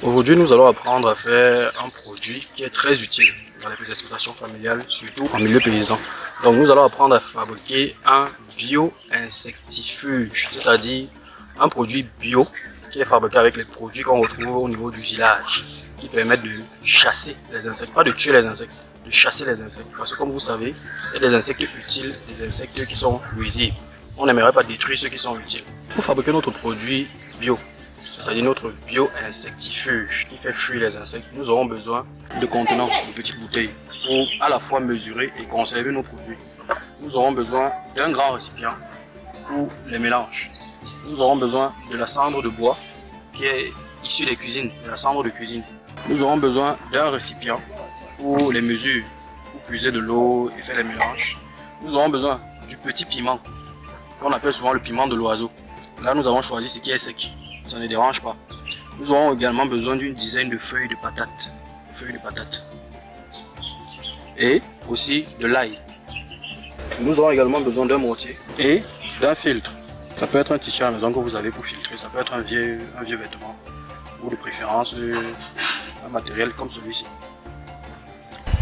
Aujourd'hui, nous allons apprendre à faire un produit qui est très utile dans les exploitations familiales, surtout en milieu paysan. Donc, nous allons apprendre à fabriquer un bio-insectifuge, c'est-à-dire un produit bio qui est fabriqué avec les produits qu'on retrouve au niveau du village, qui permettent de chasser les insectes, pas de tuer les insectes, de chasser les insectes. Parce que comme vous savez, il y a des insectes utiles, des insectes qui sont nuisibles. On n'aimerait pas détruire ceux qui sont utiles. Pour fabriquer notre produit bio, c'est-à-dire notre bio-insectifuge qui fait fuir les insectes, nous aurons besoin de contenants, de petites bouteilles pour à la fois mesurer et conserver nos produits. Nous aurons besoin d'un grand récipient pour les mélanges. Nous aurons besoin de la cendre de bois qui est issue des cuisines, de la cendre de cuisine. Nous aurons besoin d'un récipient pour les mesures, pour puiser de l'eau et faire les mélanges. Nous aurons besoin du petit piment qu'on appelle souvent le piment de l'oiseau. Là, nous avons choisi ce qui est sec. Ça ne dérange pas. Nous aurons également besoin d'une dizaine de feuilles de patates. Et aussi de l'ail. Nous aurons également besoin d'un mortier et d'un filtre. Ça peut être un tissu à la maison que vous avez pour filtrer, ça peut être un vieux vêtement ou de préférence un matériel comme celui-ci.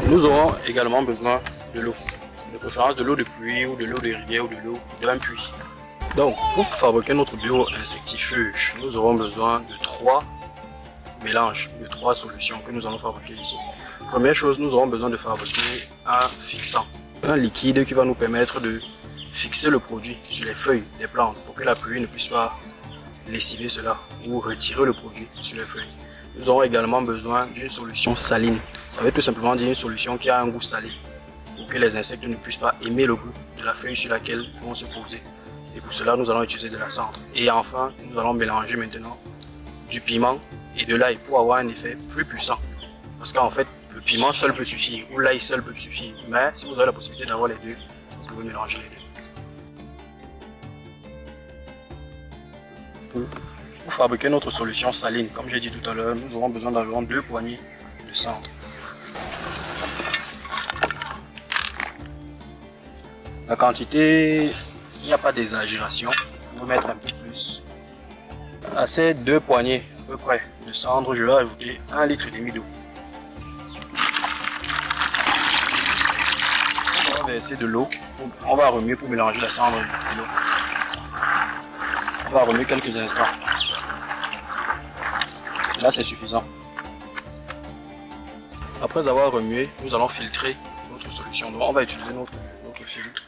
Nous aurons également besoin de l'eau, de préférence de l'eau de pluie ou de l'eau de rivière ou de l'eau d'un puits. Donc, pour fabriquer notre bio-insectifuge, nous aurons besoin de 3 mélanges, de 3 solutions que nous allons fabriquer ici. Première chose, nous aurons besoin de fabriquer un fixant, un liquide qui va nous permettre de fixer le produit sur les feuilles des plantes pour que la pluie ne puisse pas lessiver cela ou retirer le produit sur les feuilles. Nous aurons également besoin d'une solution saline. Ça veut tout simplement dire une solution qui a un goût salé pour que les insectes ne puissent pas aimer le goût de la feuille sur laquelle ils vont se poser. Et pour cela, nous allons utiliser de la cendre. Et enfin, nous allons mélanger maintenant du piment et de l'ail pour avoir un effet plus puissant. Parce qu'en fait, le piment seul peut suffire ou l'ail seul peut suffire. Mais si vous avez la possibilité d'avoir les deux, vous pouvez mélanger les deux. Pour fabriquer notre solution saline, comme j'ai dit tout à l'heure, nous aurons besoin d'environ 2 poignées de cendre. La quantité, il n'y a pas d'exagération, on va mettre un peu plus. À ces 2 poignées à peu près de cendre, je vais ajouter 1,5 litre d'eau. On va verser de l'eau, on va remuer pour mélanger la cendre et l'eau. On va remuer quelques instants. Là, c'est suffisant. Après avoir remué, nous allons filtrer notre solution. Donc, on va utiliser notre filtre.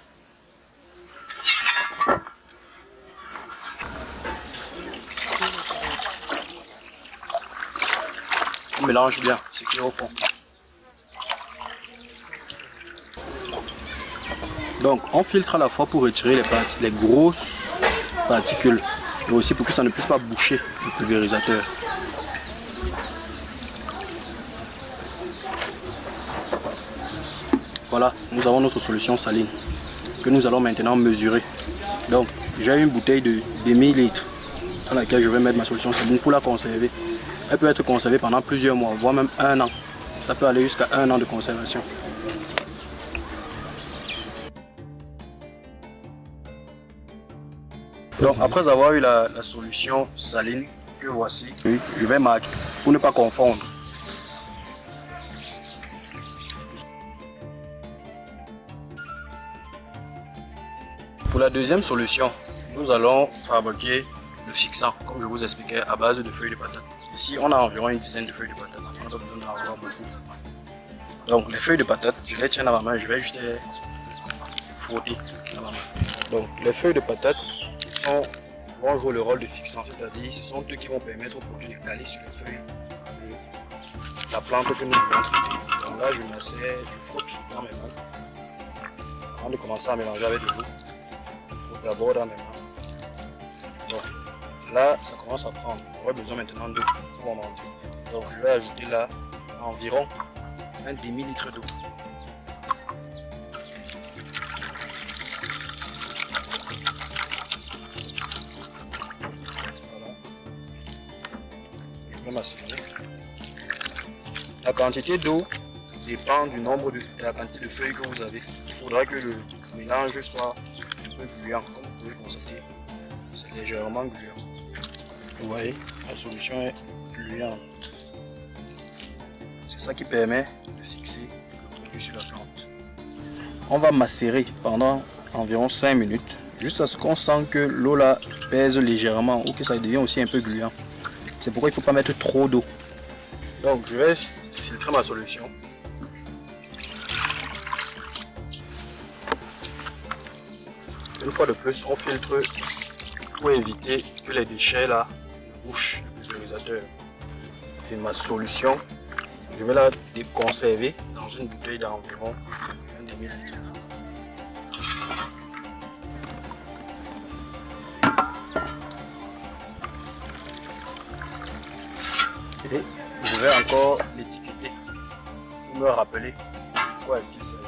On mélange bien ce qui est au fond. Donc, on filtre à la fois pour retirer les grosses particules et aussi pour que ça ne puisse pas boucher le pulvérisateur. Voilà, nous avons notre solution saline que nous allons maintenant mesurer. Donc, j'ai une bouteille de demi-litre dans laquelle je vais mettre ma solution saline pour la conserver. Elle peut être conservée pendant plusieurs mois, voire même 1 an. Ça peut aller jusqu'à 1 an de conservation. Donc, après avoir eu la solution saline que voici, je vais marquer pour ne pas confondre. Pour la deuxième solution, nous allons fabriquer le fixant, comme je vous expliquais, à base de feuilles de patate. Ici, on a environ une dizaine de feuilles de patate. On n'a pas besoin d'en avoir beaucoup. Donc, les feuilles de patate, je les tiens dans ma main, je vais juste les frotter dans ma main. Donc, les feuilles de patate vont jouer le rôle de fixant, c'est-à-dire ce sont eux qui vont permettre au produit de caler sur les feuilles de la plante que nous voulons traiter. Donc là, je m'assieds, je frotte dans mes mains avant de commencer à mélanger avec de l'eau. Je frotte d'abord dans mes mains. Donc là, ça commence à prendre. On aura besoin maintenant d'eau pour monter. Donc je vais ajouter là environ un demi-litre d'eau. La quantité d'eau dépend du nombre de la quantité de feuilles que vous avez. Il faudra que le mélange soit un peu gluant. Comme vous pouvez constater, c'est légèrement gluant. Vous voyez, la solution est gluante. ça qui permet de fixer le produit sur la plante. On va macérer pendant environ 5 minutes, jusqu'à ce qu'on sent que l'eau là pèse légèrement ou que ça devient aussi un peu gluant. C'est pourquoi il ne faut pas mettre trop d'eau. Donc je vais filtrer ma solution. Une fois de plus, on filtre pour éviter que les déchets là ne bouchent le pulvérisateur. Et ma solution, je vais la conserver dans une bouteille d'environ 1 demi-litre. Et je vais encore l'étiqueter pour me rappeler de quoi est-ce qu'il s'agit.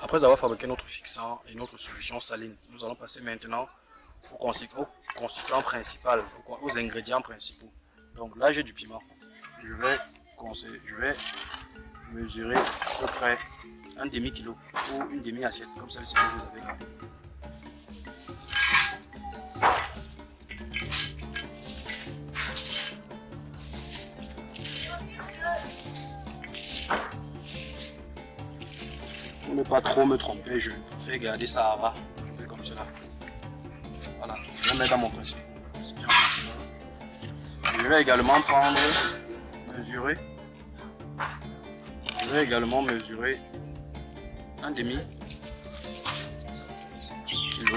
Après avoir fabriqué notre fixant et notre solution saline, nous allons passer maintenant au constituant principal, aux ingrédients principaux. Donc là j'ai du piment. Je vais mesurer à peu près un demi-kilo ou une demi-assiette, comme celle-ci que vous avez là. Pour ne pas trop me tromper, je préfère garder ça à ras. Je fais comme cela. Voilà, je vais mettre dans mon principe. Je vais également mesurer un demi kilo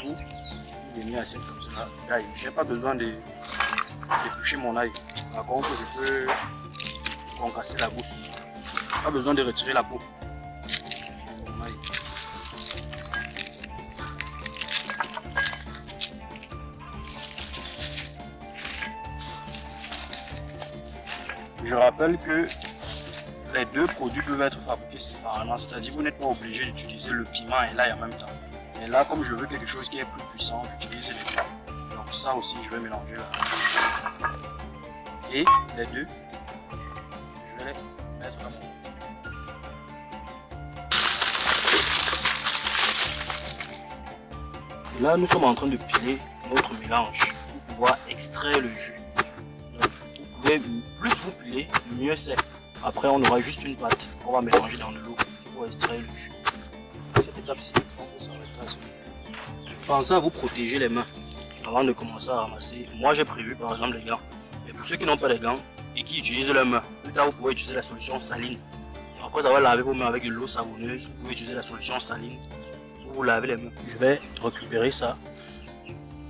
ou une demi assiette comme cela d'ail. Je n'ai pas besoin d'éplucher mon ail. Par contre, je peux concasser la gousse. Pas besoin de retirer la peau. Je rappelle que les deux produits peuvent être fabriqués séparément, c'est-à-dire vous n'êtes pas obligé d'utiliser le piment et l'ail en même temps. Et là, comme je veux quelque chose qui est plus puissant, j'utilise les deux. Donc ça aussi, je vais mélanger là. Et les deux, je vais les mettre dans mon... Là, nous sommes en train de piler notre mélange pour pouvoir extraire le jus. Plus vous pilez, mieux c'est. Après, on aura juste une pâte qu'on va mélanger dans de l'eau pour extraire le jus. Cette étape-ci, on peut s'arrêter à cela. Pensez à vous protéger les mains avant de commencer à ramasser. Moi, j'ai prévu par exemple les gants. Mais pour ceux qui n'ont pas les gants et qui utilisent leurs mains, plus tard, vous pouvez utiliser la solution saline. Après avoir lavé vos mains avec de l'eau savonneuse, vous pouvez utiliser la solution saline pour vous laver les mains. Je vais récupérer ça.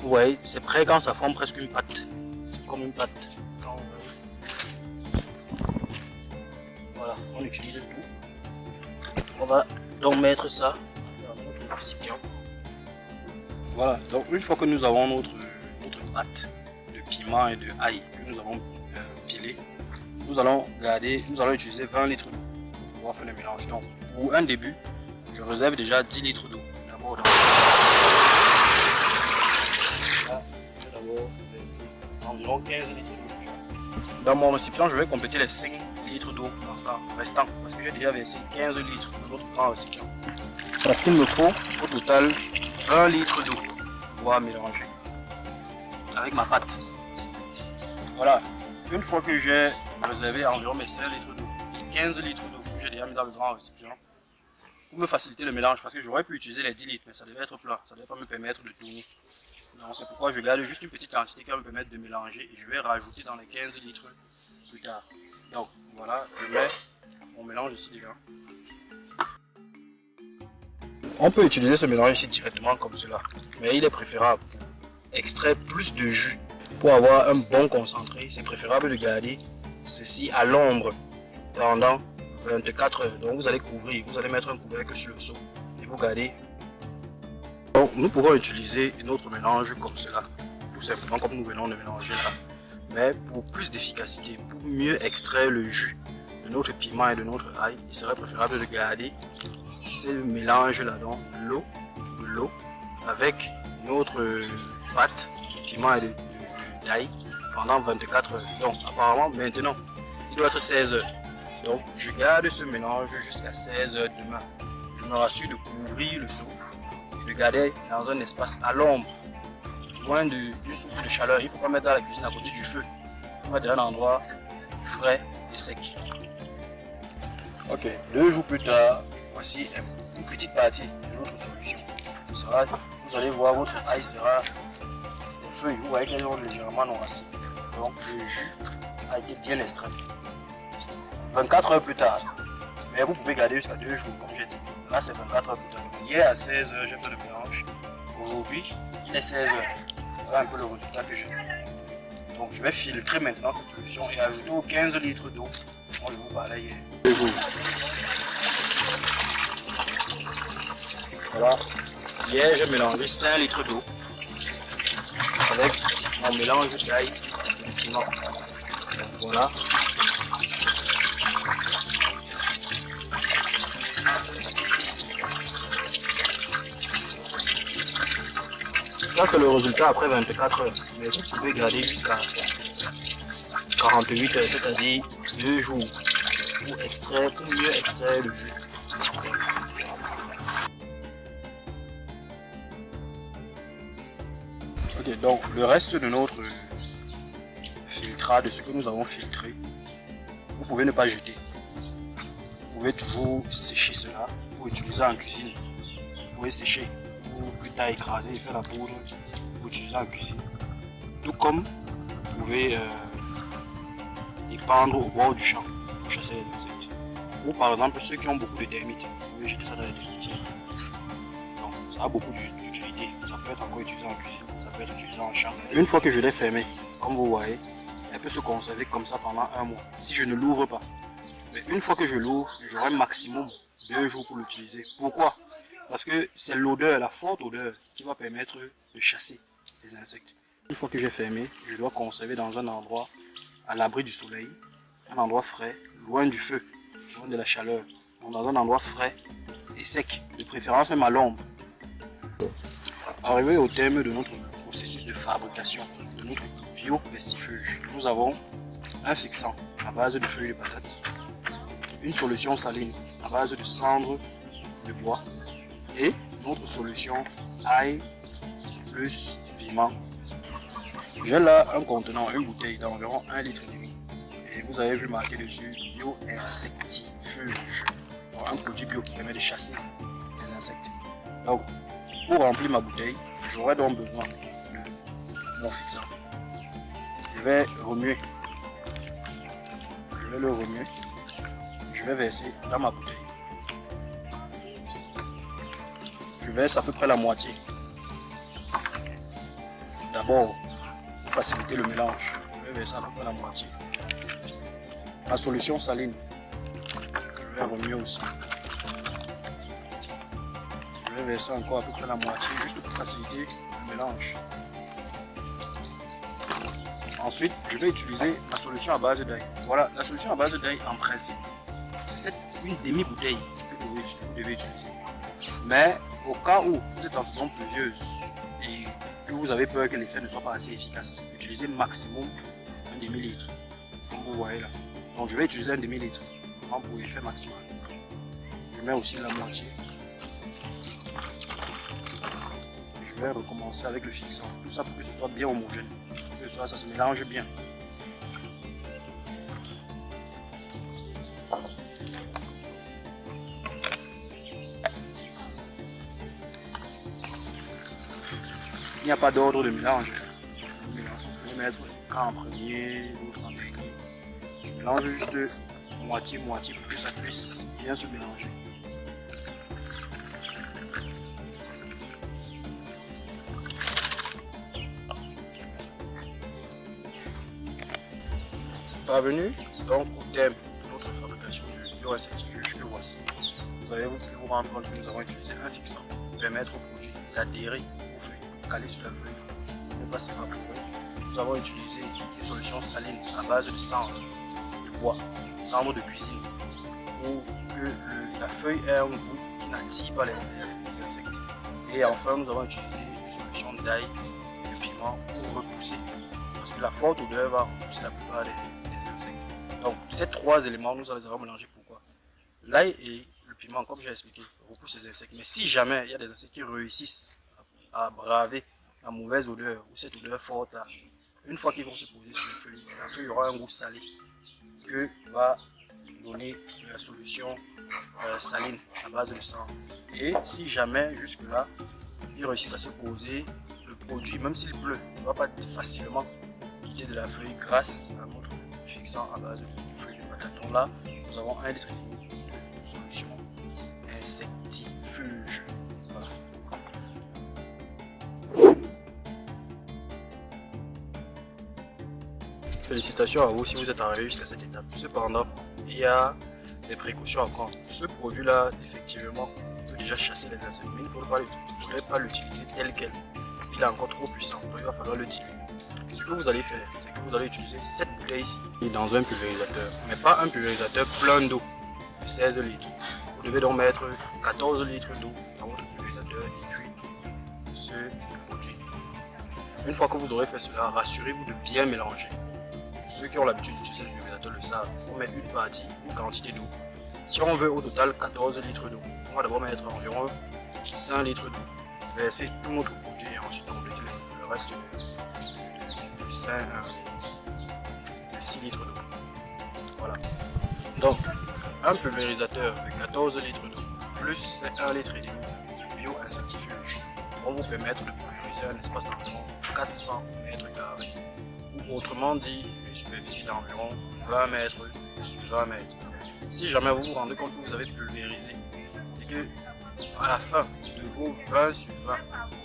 Vous voyez, c'est prêt quand ça forme presque une pâte. C'est comme une pâte. Voilà, on utilise tout. On va donc mettre ça dans notre récipient. Voilà, donc une fois que nous avons notre pâte de piment et de ail que nous avons pilé, nous allons utiliser 20 litres d'eau pour pouvoir faire le mélange. Donc pour un début, je réserve déjà 10 litres d'eau. D'abord, je vais d'abord verser environ 15 litres d'eau. Dans mon récipient, je vais compléter les 5 litres d'eau restant parce que j'ai déjà versé 15 litres dans l'autre grand récipient. Parce qu'il me faut au total 20 litres d'eau pour pouvoir mélanger avec ma pâte. Voilà, une fois que j'ai réservé environ mes 5 litres d'eau et 15 litres d'eau que j'ai déjà mis dans le grand récipient pour me faciliter le mélange, parce que j'aurais pu utiliser les 10 litres mais ça devait être plein, ça ne devait pas me permettre de tourner. Donc c'est pourquoi je garde juste une petite quantité qui va me permettre de mélanger et je vais rajouter dans les 15 litres plus tard. Donc voilà, je mets mon mélange ici dedans. On peut utiliser ce mélange ici directement comme cela, mais il est préférable pour extraire plus de jus. Pour avoir un bon concentré, c'est préférable de garder ceci à l'ombre pendant 24 heures. Donc vous allez couvrir, vous allez mettre un couvercle sur le seau et vous gardez. Donc nous pouvons utiliser notre mélange comme cela, tout simplement comme nous venons de mélanger là. Mais pour plus d'efficacité, pour mieux extraire le jus de notre piment et de notre ail, il serait préférable de garder ce mélange là, donc de l'eau avec notre pâte de piment et d'ail pendant 24 heures. Donc apparemment maintenant il doit être 16 heures. Donc je garde ce mélange jusqu'à 16 heures demain. Je me rassure de couvrir le seau de garder dans un espace à l'ombre, loin d'une source de chaleur. Il ne faut pas mettre dans la cuisine à côté du feu. Il faut mettre dans un endroit frais et sec. Ok, 2 jours plus tard, voici une petite partie de notre solution. Ce sera, vous allez voir, votre ail sera, les feuilles, vous voyez qu'elles ont légèrement noirci. Donc le jus a été bien extrait. 24 heures plus tard, mais vous pouvez garder jusqu'à 2 jours, comme j'ai dit. Là, c'est 24 heures plus tard. Hier à 16 heures, j'ai fait le mélange. Aujourd'hui, il est 16 heures. Voilà un peu le résultat que j'ai. Donc, je vais filtrer maintenant cette solution et ajouter aux 15 litres d'eau dont je vous parlais hier. Voilà. Hier, j'ai mélangé 5 litres d'eau avec mon mélange d'ail et de piment. Voilà. Ça, c'est le résultat après 24 heures. Mais vous pouvez garder jusqu'à 48 heures, c'est-à-dire 2 jours pour mieux extraire le jus. Ok, donc le reste de notre filtrage, de ce que nous avons filtré, vous pouvez ne pas jeter. Vous pouvez toujours sécher cela pour utiliser en cuisine. Vous pouvez sécher pour plus tard écraser et faire la poudre pour utiliser en cuisine. Tout comme vous pouvez épandre au bord du champ pour chasser les insectes. Ou par exemple ceux qui ont beaucoup de termites, vous pouvez jeter ça dans les termitières. Donc ça a beaucoup d'utilité. Ça peut être encore utilisé en cuisine, ça peut être utilisé en champ. Une fois que je l'ai fermé, comme vous voyez, elle peut se conserver comme ça pendant 1 mois si je ne l'ouvre pas. Mais une fois que je l'ouvre, j'aurai maximum 2 jours pour l'utiliser. Pourquoi? Parce que c'est l'odeur, la forte odeur qui va permettre de chasser les insectes. Une fois que j'ai fermé, je dois conserver dans un endroit à l'abri du soleil, un endroit frais, loin du feu, loin de la chaleur. Donc dans un endroit frais et sec, de préférence même à l'ombre. Arrivé au terme de notre processus de fabrication de notre biopestifuge, nous avons un fixant à base de feuilles de patate, une solution saline à base de cendres de bois et notre solution ail plus piment. J'ai là un contenant, une bouteille d'environ 1,5 litre et vous avez vu marqué dessus bio-insectifuge, un produit bio qui permet de chasser les insectes. Donc pour remplir ma bouteille, j'aurai donc besoin de mon fixant. Je vais remuer. Je vais le remuer. Je vais verser dans ma bouteille. Je verse à peu près la moitié. D'abord, pour faciliter le mélange, je vais verser à peu près la moitié. La solution saline, je vais remuer aussi. Je vais verser encore à peu près la moitié, juste pour faciliter le mélange. Ensuite, je vais utiliser la solution à base d'ail. Voilà, la solution à base d'ail en principe, c'est une demi-bouteille que vous devez utiliser. Mais au cas où vous êtes en saison pluvieuse et que vous avez peur que l'effet ne soit pas assez efficace, utilisez maximum un demi-litre, comme vous voyez là. Donc je vais utiliser un demi-litre pour l'effet maximal. Je mets aussi la moitié. Je vais recommencer avec le fixant. Tout ça pour que ce soit bien homogène. Que ça se mélange bien. Il n'y a pas d'ordre de mélange. Je vais mettre un en premier, l'autre en dernier. Je mélange juste moitié-moitié pour que ça puisse bien se mélanger. Parvenu donc au terme de notre fabrication du bio-insectifuge que voici. Vous avez pu vous rendre compte que nous avons utilisé un fixant pour permettre au produit d'adhérer aux feuilles, caler sur la feuille, ne pas s'évaporer. Nous avons utilisé des solutions salines à base de cendre de bois, cendre de cuisine, pour que la feuille ait un goût qui n'attire pas les insectes. Et enfin, nous avons utilisé des solutions d'ail et de piment pour repousser, parce que la forte odeur va repousser la plupart des insectes. Donc ces 3 éléments, nous les avons mélangés. Pourquoi? L'ail et le piment, comme j'ai expliqué, repousse ces insectes. Mais si jamais il y a des insectes qui réussissent à braver la mauvaise odeur ou cette odeur forte là, une fois qu'ils vont se poser sur la feuille aura un goût salé que va donner la solution saline à base de sang. Et si jamais jusque là ils réussissent à se poser, le produit, même s'il pleut, ne va pas facilement quitter de la feuille grâce à notre fixant à base de feuille de patate. Donc là, nous avons 1 litre de solution insectifuge. Voilà. Félicitations à vous si vous êtes arrivé jusqu'à cette étape. Cependant, il y a des précautions à prendre. Ce produit-là, effectivement, peut déjà chasser les insectes, mais il ne faudrait pas l'utiliser tel quel. Il est encore trop puissant, donc il va falloir le diluer. Ce que vous allez faire, c'est que vous allez utiliser cette bouteille ici dans un pulvérisateur, mais pas un pulvérisateur plein d'eau de 16 litres. Vous devez donc mettre 14 litres d'eau dans votre pulvérisateur et puis ce produit. Une fois que vous aurez fait cela, rassurez-vous de bien mélanger. Ceux qui ont l'habitude d'utiliser le pulvérisateur le savent, on met une partie, une quantité d'eau. Si on veut au total 14 litres d'eau, on va d'abord mettre environ 5 litres d'eau. Verser tout notre produit et ensuite compléter le reste de 6 litres d'eau. Voilà. Donc, un pulvérisateur de 14 litres d'eau plus 1 litre et demi de bio-insectifuge vont vous permettre de pulvériser un espace d'environ 400 mètres carrés. Ou autrement dit, une superficie d'environ 20 mètres sur 20 mètres. Si jamais vous vous rendez compte que vous avez pulvérisé et que à la fin de vos 20 sur 20,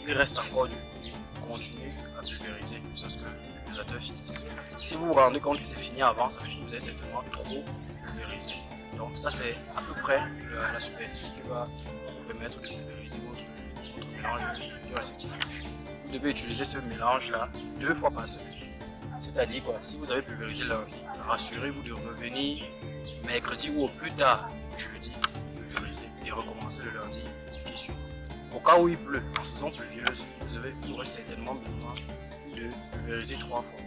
il reste encore du produit, continuez à pulvériser jusqu'à ce que le pulvérisateur finisse. Si vous vous rendez compte que c'est fini avant, ça veut dire que vous avez certainement trop pulvérisé. Donc ça c'est à peu près la superficie qui va vous permettre de pulvériser votre mélange de insectifuge. Vous devez utiliser ce mélange là 2 fois par semaine. C'est-à-dire quoi, si vous avez pulvérisé lundi, rassurez-vous de revenir mercredi ou au plus tard jeudi, pulvériser et recommencer le lundi qui suit. Au cas où il pleut, en saison pluvieuse, vous aurez certainement besoin de pulvériser 3 fois.